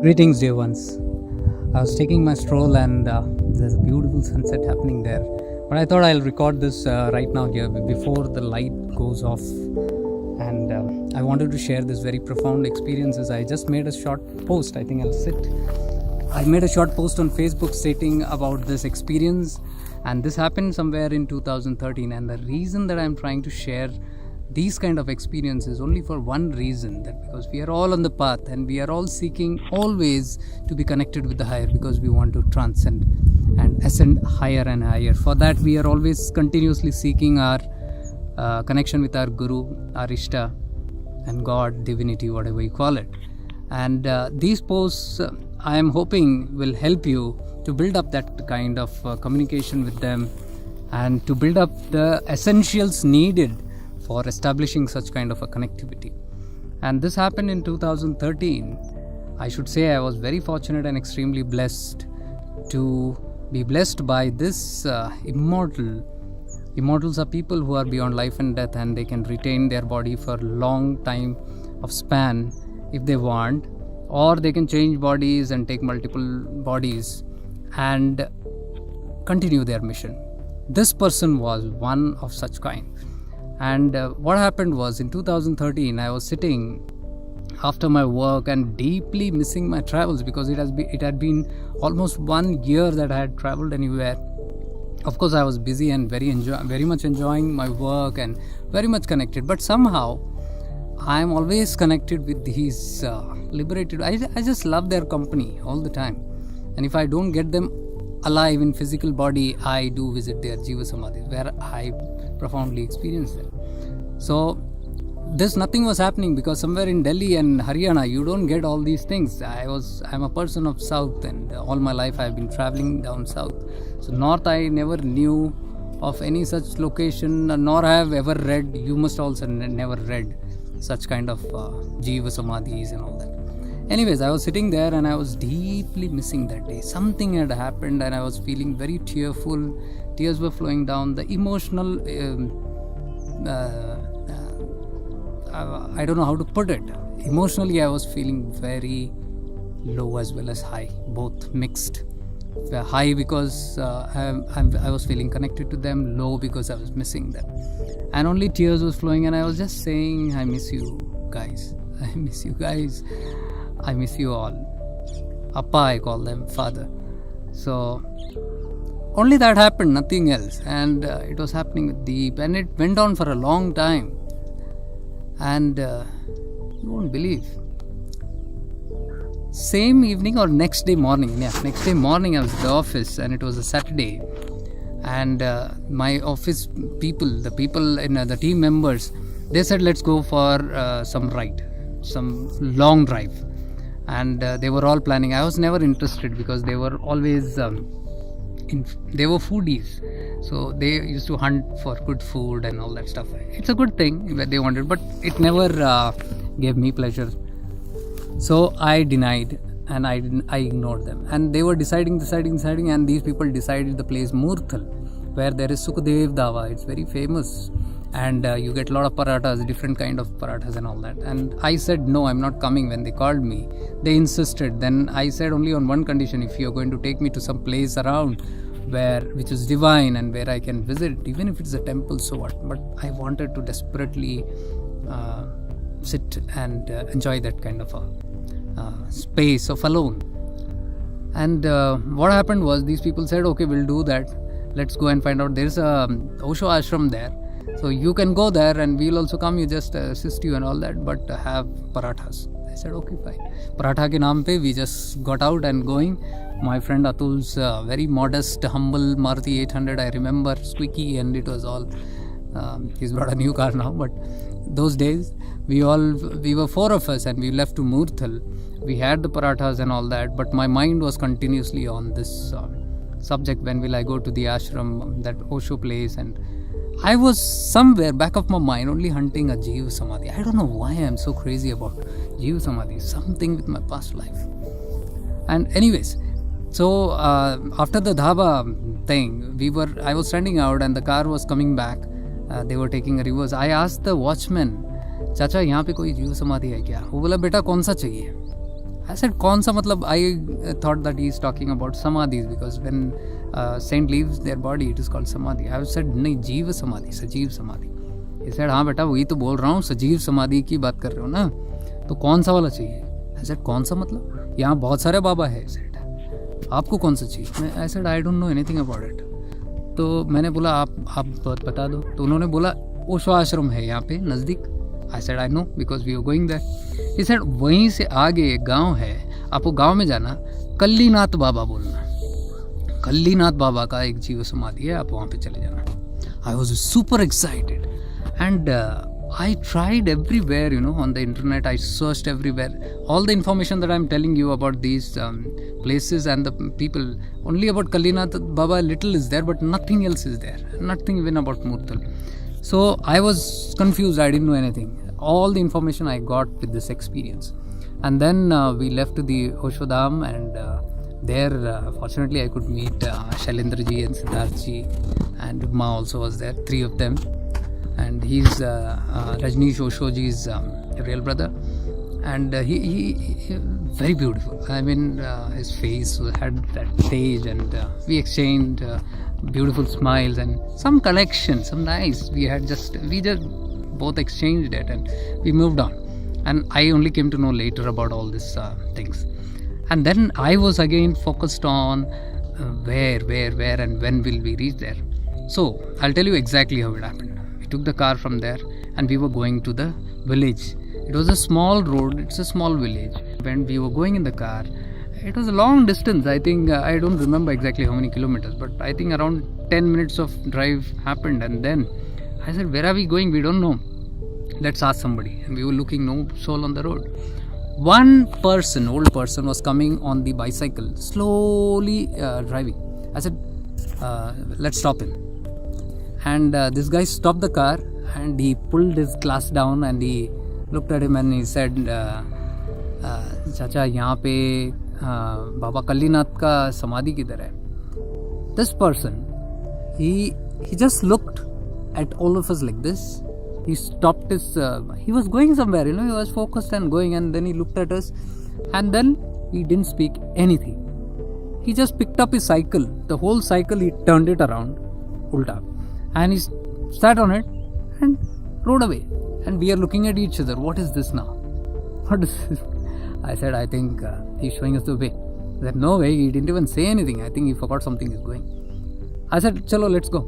Greetings, dear ones. I was taking my stroll and there's a beautiful sunset happening there. But I thought I'll record this right now here before the light goes off. And I wanted to share this very profound experiences. I just made a short post. I think I'll sit. I made a short post on Facebook stating about this experience. And this happened somewhere in 2013. And the reason that I'm trying to share these kind of experiences only for one reason, that because we are all on the path and we are all seeking always to be connected with the higher, because we want to transcend and ascend higher and higher. For that we are always continuously seeking our connection with our Guru, our Ishta and God, divinity, whatever you call it. And these posts I am hoping will help you to build up that kind of communication with them and to build up the essentials needed for establishing such kind of a connectivity. And this happened in 2013. I should say I was very fortunate and extremely blessed to be blessed by this immortal. Immortals are people who are beyond life and death, and they can retain their body for long time of span if they want, or they can change bodies and take multiple bodies and continue their mission. This person was one of such kind. And what happened was, in 2013 I was sitting after my work and deeply missing my travels, because it had been almost 1 year that I had traveled anywhere. Of course I was busy and very much enjoying my work and very much connected, but somehow I am always connected with these liberated. I just love their company all the time, and if I don't get them alive in physical body, I do visit their Jiva Samadhis where I profoundly experienced them. So nothing was happening, because somewhere in Delhi and Haryana you don't get all these things. I'm a person of South, and all my life I've been traveling down South. So North I never knew of any such location, nor have ever read. You must also never read such kind of Jiva Samadhis and all that. Anyways, I was sitting there and I was deeply missing that day. Something had happened and I was feeling very tearful. Tears were flowing down. The emotional, I don't know how to put it. Emotionally, I was feeling very low as well as high, both mixed. High because I was feeling connected to them, low because I was missing them. And only tears was flowing, and I was just saying, I miss you guys. I miss you guys. I miss you all. Appa, I call them, father. So only that happened, nothing else. And it was happening with Deep, and it went on for a long time. And you won't believe, same evening or next day morning I was at the office, and it was a Saturday, and my office people, the people in the team members, they said let's go for some long drive. And they were all planning. I was never interested, because they were always they were foodies, so they used to hunt for good food and all that stuff. It's a good thing that they wanted, but it never gave me pleasure. So I denied, and I ignored them. And they were deciding, and these people decided the place Murthal, where there is Sukhdev Dhaba. It's very famous, and you get a lot of parathas, different kind of parathas and all that. And I said no, I'm not coming. When they called me, they insisted. Then I said only on one condition: if you're going to take me to some place around which is divine and where I can visit, even if it's a temple, so what. But I wanted to desperately sit and enjoy that kind of a space of alone. And what happened was, these people said, okay, we'll do that. Let's go and find out. There's a Osho ashram there, so you can go there and we'll also come. You just assist you and all that, but have parathas. I said okay, fine. Paratha ke naam pe we just got out and going. My friend Atul's very modest, humble Maruti 800, I remember, squeaky, and it was all he's brought a new car now, but those days we were 4 of us, and we left to Murthal. We had the parathas and all that, but my mind was continuously on this subject. When will I go to the ashram, that Osho place? And I was somewhere back of my mind only hunting a Jiva Samadhi. I don't know why I'm so crazy about Jiva Samadhi. Something with my past life. And anyways, so after the dhaba thing, I was standing out, and the car was coming back. They were taking a reverse. I asked the watchman, चाचा यहाँ पे कोई जीव समाधि है क्या? वो बोला बेटा कौन सा चाहिए? I said, "कौन सा मतलब?" I thought that he is talking about samadhis because when saint leaves their body, it is called samadhi. I said, "नहीं, जीव समाधि, सजीव समाधि." He said, "हाँ बेटा, वही तो बोल रहा हूँ, सजीव समाधि की बात कर रहे हो ना, तो कौन सा वाला चाहिए?" I said, "कौन सा मतलब? यहाँ बहुत सारे बाबा है." Said, "आपको कौन सा चाहिए?" I said, "I don't know anything about it." तो मैंने बोला, आप बता दो. तो उन्होंने बोला, ओशो आश्रम है यहाँ पे नज़दीक. I said, "I know because we were going there." He said, "वहीं से आगे एक गांव है, आपको गांव में जाना, कल्लीनाथ बाबा बोलना, कल्लीनाथ बाबा का एक जीव समाधि है, आप वहाँ पे चले जाना." I was super excited and I tried everywhere, on the internet. I searched everywhere. All the information that I'm telling you about these places and the people, only about Kallinath Baba little is there, but nothing else is there. Nothing even about Murtal. So I was confused. I didn't know anything. All the information I got with this experience. And then we left to the Osho Dham, and there fortunately I could meet Shailendra ji and Siddharth ji, and Ma also was there, 3 of them. And he's Rajneesh Osho ji's real brother, and he very beautiful. I mean, his face had that stage, and we exchanged beautiful smiles and some connection, some nice. We just both exchanged it, and we moved on. And I only came to know later about all these things. And then I was again focused on where and when will we reach there. So I'll tell you exactly how it happened. We took the car from there and we were going to the village. It was a small road, it's a small village. When we were going in the car, it was a long distance. I think, I don't remember exactly how many kilometers, but I think around 10 minutes of drive happened. And then I said, "Where are we going? We don't know. Let's ask somebody." And we were looking, no soul on the road. One person, old person, was coming on the bicycle, slowly driving. I said, "Let's stop him." And this guy stopped the car and he pulled his glass down and he looked at him and he said, "चाचा, यहाँ पे बाबा कल्लीनाथ का समाधि किधर है?" This person, he just looked at all of us like this. He stopped his, he was going somewhere, he was focused and going, and then he looked at us and then he didn't speak anything. He just picked up his cycle, the whole cycle, he turned it around, ulta, and he sat on it and rode away. And we are looking at each other, what is this now? What is this? I said, "I think he's showing us the way." He said, "No way, he didn't even say anything. I think he forgot something is going." I said, "Chalo, let's go."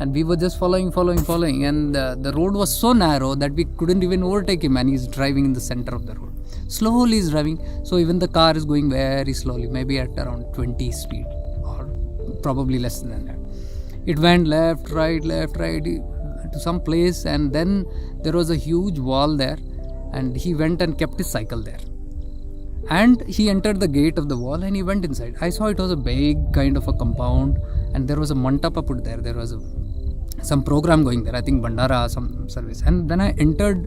And we were just following, and the road was so narrow that we couldn't even overtake him, and he's driving in the center of the road. Slowly he's driving, so even the car is going very slowly, maybe at around 20 speed or probably less than that. It went left, right to some place, and then there was a huge wall there, and he went and kept his cycle there. And he entered the gate of the wall and he went inside. I saw it was a big kind of a compound, and there was a mantapa put there. There was some program going there, I think Bandara, some service. And then I entered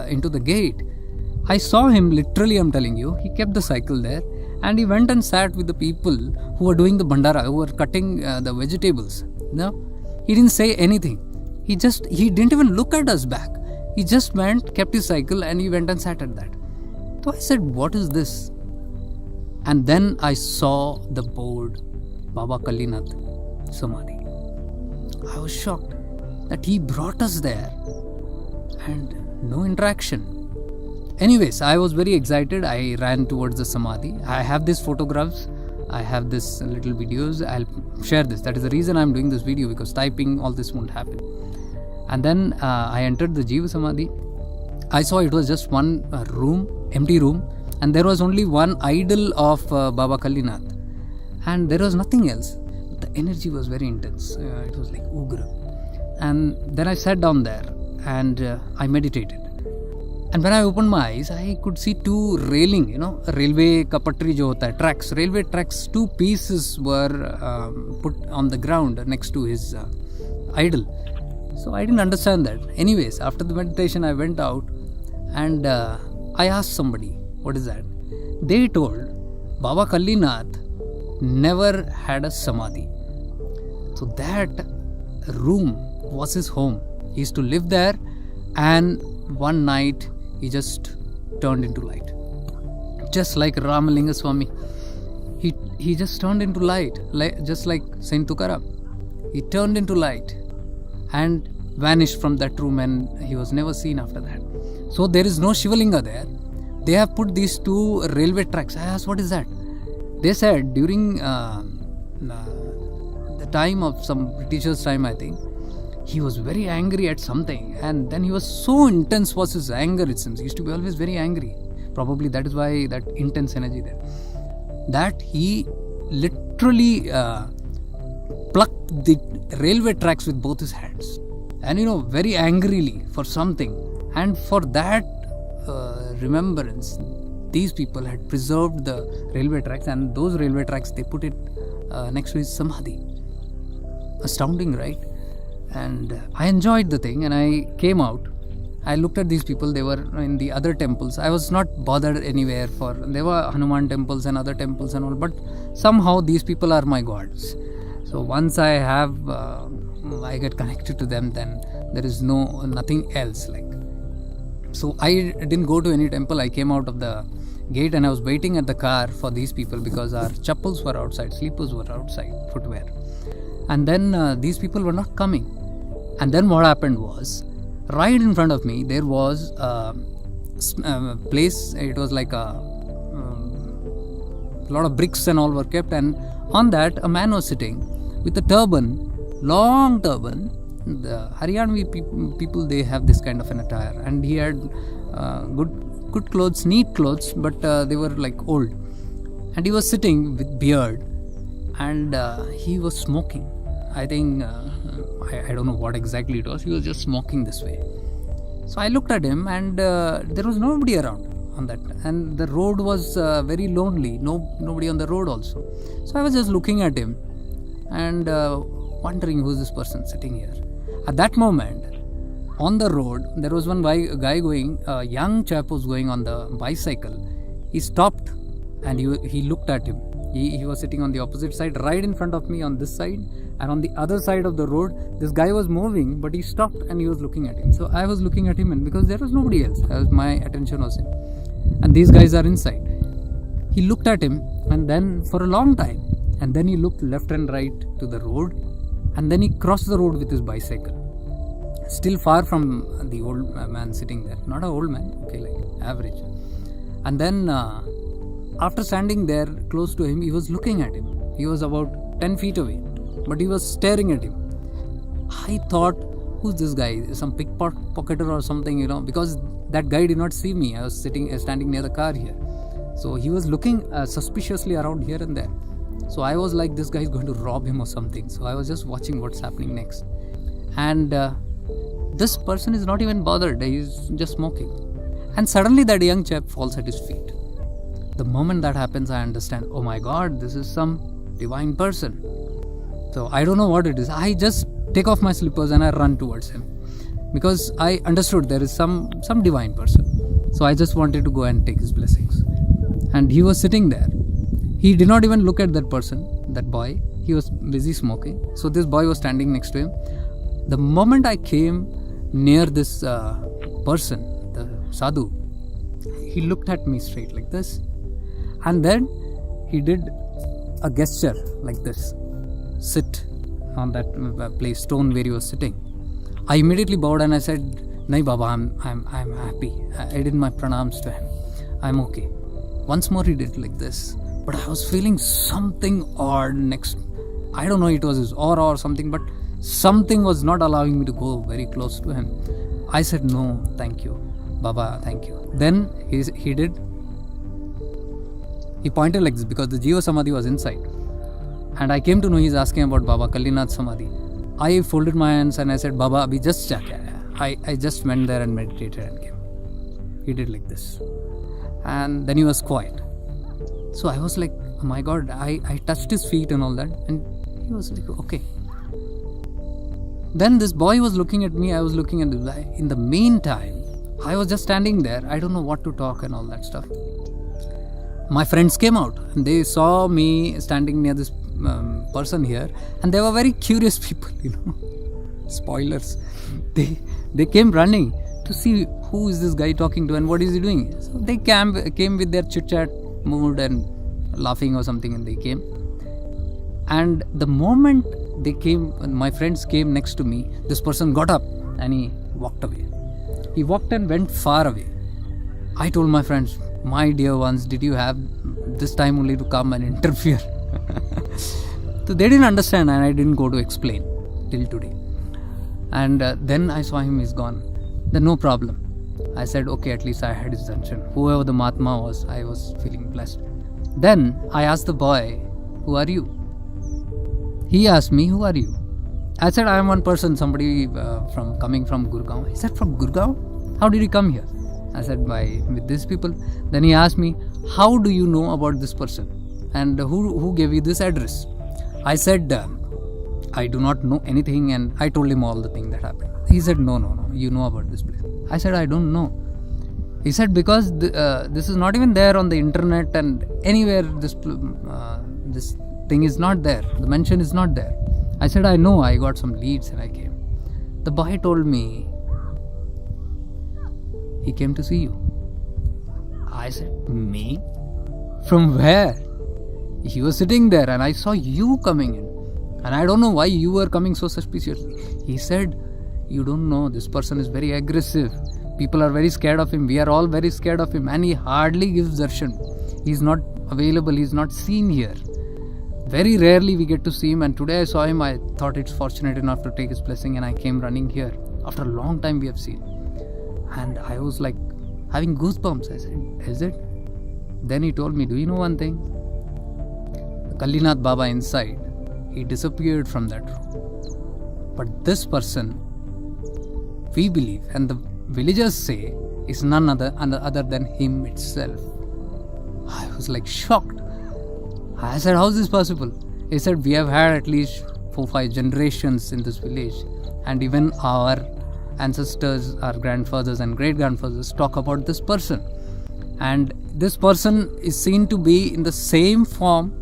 into the gate. I saw him, literally I'm telling you, he kept the cycle there and he went and sat with the people who were doing the Bandara, who were cutting the vegetables. He didn't say anything. He didn't even look at us back. He just went, kept his cycle, and he went and sat at that. So I said, "What is this?" And then I saw the board, Baba Kallinath Samadhi. I was shocked that he brought us there and no interaction. Anyways, I was very excited. I ran towards the Samadhi. I have these photographs. I have this little videos. I'll share this. That is the reason I'm doing this video, because typing all this won't happen. And then I entered the Jiva Samadhi. I saw it was just one room, empty room, and there was only one idol of Baba Kallinath, and there was nothing else. The energy was very intense. It was like Ugra. And then I sat down there and I meditated. And when I opened my eyes, I could see 2 railing, railway ka patri jo hota hai, tracks, railway tracks, 2 pieces were put on the ground next to his idol. So I didn't understand that. Anyways, after the meditation, I went out and I asked somebody, "What is that?" They told, Baba Kallinath never had a samadhi. So that room was his home. He used to live there, and one night he just turned into light. just like Ramalinga Swami. He just turned into light, just like Saint Tukaram. He turned into light and vanished from that room, and he was never seen after that. So there is no Shivalinga there. They have put these 2 railway tracks. I asked, what is that? They said during the time of some Britishers' time, I think, he was very angry at something, and then he was so intense was his anger, it seems. He used to be always very angry. Probably that is why that intense energy there. That he literally plucked the railway tracks with both his hands. And very angrily for something. And for that remembrance, these people had preserved the railway tracks, and those railway tracks, they put it next to his samadhi. Astounding, right? And I enjoyed the thing, and I came out. I looked at these people. They were in the other temples. I was not bothered anywhere there were Hanuman temples and other temples and all, but somehow these people are my gods. So once I get connected to them, then there is nothing else like. So I didn't go to any temple. I came out of the gate and I was waiting at the car for these people because our chappals were outside, sleepers were outside, footwear. And then these people were not coming. And then what happened was, right in front of me, there was a place. It was like a lot of bricks and all were kept, and on that a man was sitting with a turban, long turban. The Haryanvi people, they have this kind of an attire, and he had good clothes, neat clothes, but they were like old. And he was sitting with beard, and he was smoking. I think I don't know what exactly it was. He was just smoking this way. So I looked at him, and there was nobody around on that, and the road was very lonely. Nobody on the road also. So I was just looking at him and wondering who's this person sitting here. At that moment, on the road, there was one guy going. A young chap was going on the bicycle. He stopped and he looked at him. He was sitting on the opposite side, right in front of me on this side, and on the other side of the road, this guy was moving, but he stopped and he was looking at him. So I was looking at him, and because there was nobody else, my attention was him. And these guys are inside. He looked at him, and then for a long time, and then he looked left and right to the road, and then he crossed the road with his bicycle. Still far from the old man sitting there. Not an old man, okay, like average. And then after standing there close to him, he was looking at him. He was about 10 feet away, but he was staring at him. I thought, who's this guy? Some pickpocketer or something, because that guy did not see me. I was standing near the car here. So he was looking suspiciously around here and there. So I was like, this guy is going to rob him or something. So I was just watching what's happening next. And this person is not even bothered. He's just smoking. And suddenly that young chap falls at his feet. The moment that happens, I understand, oh my God, this is some divine person. So I don't know what it is. I just take off my slippers and I run towards him, because I understood there is some divine person. So I just wanted to go and take his blessings. And he was sitting there. He did not even look at that person, that boy. He was busy smoking. So this boy was standing next to him. The moment I came near this person, the sadhu, he looked at me straight like this. And then he did a gesture like this. Sit on that place, stone where he was sitting. I immediately bowed and I said, "Nahi Baba, I'm happy." I did my pranams to him. I'm okay. Once more he did like this. But I was feeling something odd next. I don't know, it was his aura or something, but something was not allowing me to go very close to him. I said, "No, thank you. Baba, thank you." Then he pointed like this, because the Jiva Samadhi was inside. And I came to know he's asking about Baba Kallinath Samadhi. I folded my hands and I said, "Baba, abhi just cha kya?" I just went there and meditated and came. He did like this. And then he was quiet. So I was like, oh my God, I touched his feet and all that. And he was like, okay. Then this boy was looking at me, I was looking at this guy. In the meantime, I was just standing there. I don't know what to talk and all that stuff. My friends came out and they saw me standing near this person here, and they were very curious people, Spoilers. They came running to see who is this guy talking to and what is he doing. So they came with their chit chat, mood and laughing or something, and they came. And the moment they came, my friends came next to me, this person got up and he walked away. He walked and went far away. I told my friends, my dear ones, did you have this time only to come and interfere? So they didn't understand, and I didn't go to explain till today. And then I saw him, he's gone. Then no problem. I said, okay, at least I had his darshan. Whoever the Mahatma was, I was feeling blessed. Then I asked the boy, who are you? He asked me, who are you? I said, I am one person, somebody coming from Gurgaon. He said, from Gurgaon? How did you come here? I said, with these people. Then he asked me, how do you know about this person? And who gave you this address? I said, I do not know anything, and I told him all the things that happened. He said, no, you know about this place. I said, I don't know. He said, because this is not even there on the internet, and anywhere this thing is not there. The mention is not there. I said, I know, I got some leads and I came. The boy told me, he came to see you. I said, me? From where? He was sitting there and I saw you coming in. And I don't know why you were coming so suspiciously. He said, you don't know, this person is very aggressive. People are very scared of him. We are all very scared of him. And he hardly gives darshan. He's not available. He's not seen here. Very rarely we get to see him. And today I saw him. I thought it's fortunate enough to take his blessing. And I came running here. After a long time we have seen. And I was like having goosebumps. I said, is it? Then he told me, do you know one thing? The Kallinath Baba inside, he disappeared from that room. But this person, we believe, and the villagers say, is none other than him itself. I was like shocked. I said, how is this possible? He said, we have had at least 4-5 generations in this village, and even our ancestors, our grandfathers and great-grandfathers talk about this person. And this person is seen to be in the same form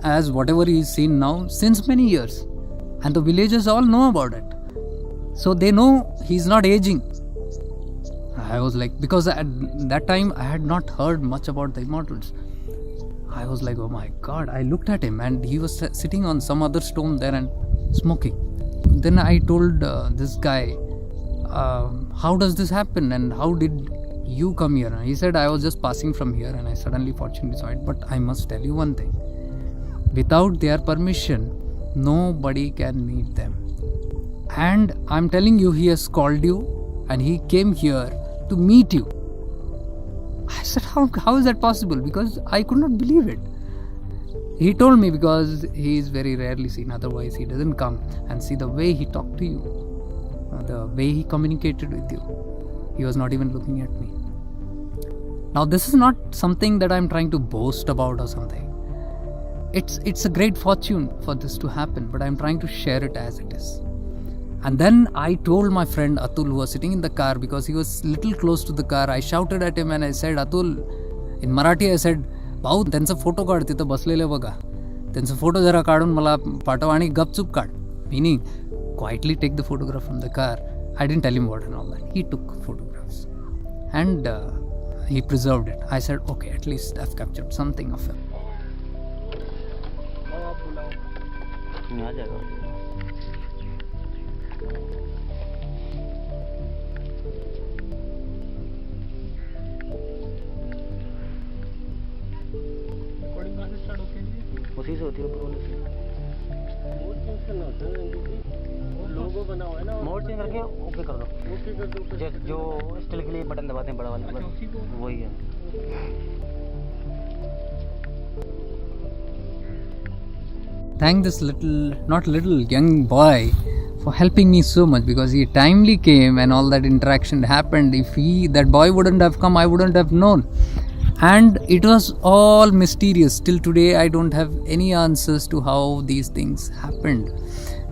as whatever he is seen now since many years. And the villagers all know about it. So they know he's not aging. I was like, because at that time I had not heard much about the immortals. I was like, oh my God. I looked at him and he was sitting on some other stone there and smoking. Then I told this guy, how does this happen and how did you come here? And he said, I was just passing from here and I suddenly fortunately saw it. But I must tell you one thing. Without their permission, nobody can meet them. And I'm telling you, he has called you and he came here to meet you. I said, how is that possible? Because I could not believe it. He told me because he is very rarely seen, otherwise he doesn't come. And see the way he talked to you, the way he communicated with you. He was not even looking at me. Now this is not something that I'm trying to boast about or something. It's a great fortune for this to happen, but I'm trying to share it as it is. And then I told my friend Atul, who was sitting in the car, because he was little close to the car, I shouted at him and I said, Atul, in Marathi I said, भाऊ त्यांचा photo काढ तिथं बसलेले बघा, त्यांचा photo जरा काढून मला पाठव आणि गपचूप काढ. Meaning, quietly take the photograph from the car. I didn't tell him what and all that. He took photographs and he preserved it. I said, okay, at least I've captured something of him. उसी से होती है ऊपर वाले से mode change करना होता है लोगो बना हुआ है ना मोड चेंज करके ओके कर दो जो स्टिल के लिए बटन दबाते हैं बड़ा वाला बस वही है Thank this little young boy for helping me so much, because he timely came and all that interaction happened. If that boy wouldn't have come, I wouldn't have known. And it was all mysterious. Till today, I don't have any answers to how these things happened.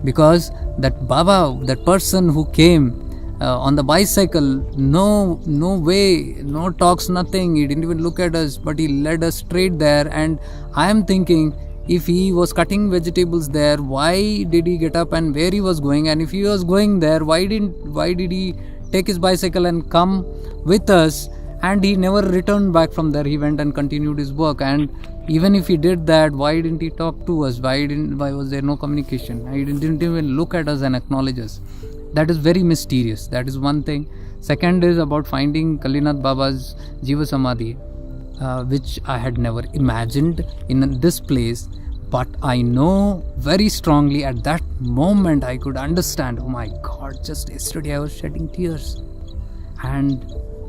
Because that Baba, that person who came on the bicycle, no way, no talks, nothing. He didn't even look at us, but he led us straight there. And I am thinking, if he was cutting vegetables there, why did he get up and where he was going? And if he was going there, why did he take his bicycle and come with us and he never returned back from there. He went and continued his work. And even if he did that, why didn't he talk to us? Why was there no communication? He didn't even look at us and acknowledge us. That is very mysterious. That is one thing. Second is about finding Kalinath Baba's Jiva Samadhi, which I had never imagined in this place. But I know very strongly at that moment I could understand, oh my God, just yesterday I was shedding tears. And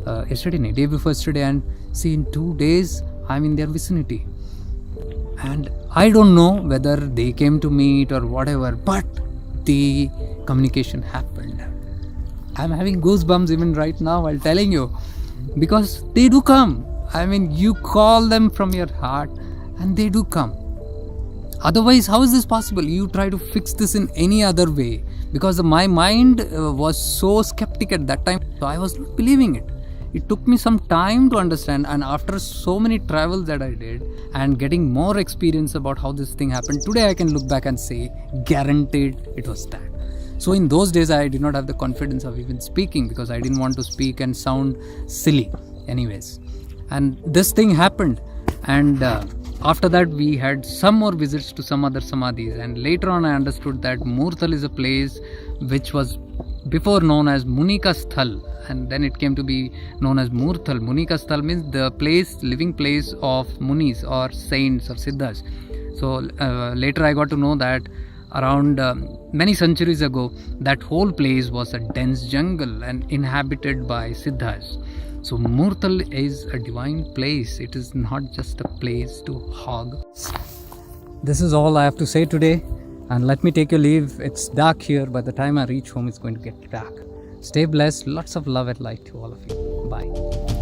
day before yesterday, and see, in 2 days I'm in their vicinity. And I don't know whether they came to meet or whatever, but the communication happened. I'm having goosebumps even right now while telling you, because they do come. I mean, you call them from your heart and they do come. Otherwise, how is this possible? You try to fix this in any other way, because my mind was so skeptic at that time. So I was not believing it. It took me some time to understand, and after so many travels that I did and getting more experience about how this thing happened, today I can look back and say, guaranteed it was that. So in those days, I did not have the confidence of even speaking, because I didn't want to speak and sound silly anyways. And this thing happened, and after that we had some more visits to some other samadhis, and later on I understood that Murthal is a place which was before known as Munika Sthal, and then it came to be known as Murthal. Munika Sthal means the place, living place of Munis or saints or Siddhas. So later I got to know that around many centuries ago, that whole place was a dense jungle and inhabited by Siddhas. So Murthal is a divine place. It is not just a place to hog. This is all I have to say today, and let me take your leave. It's dark here. By the time I reach home, it's going to get dark. Stay blessed. Lots of love and light to all of you. Bye.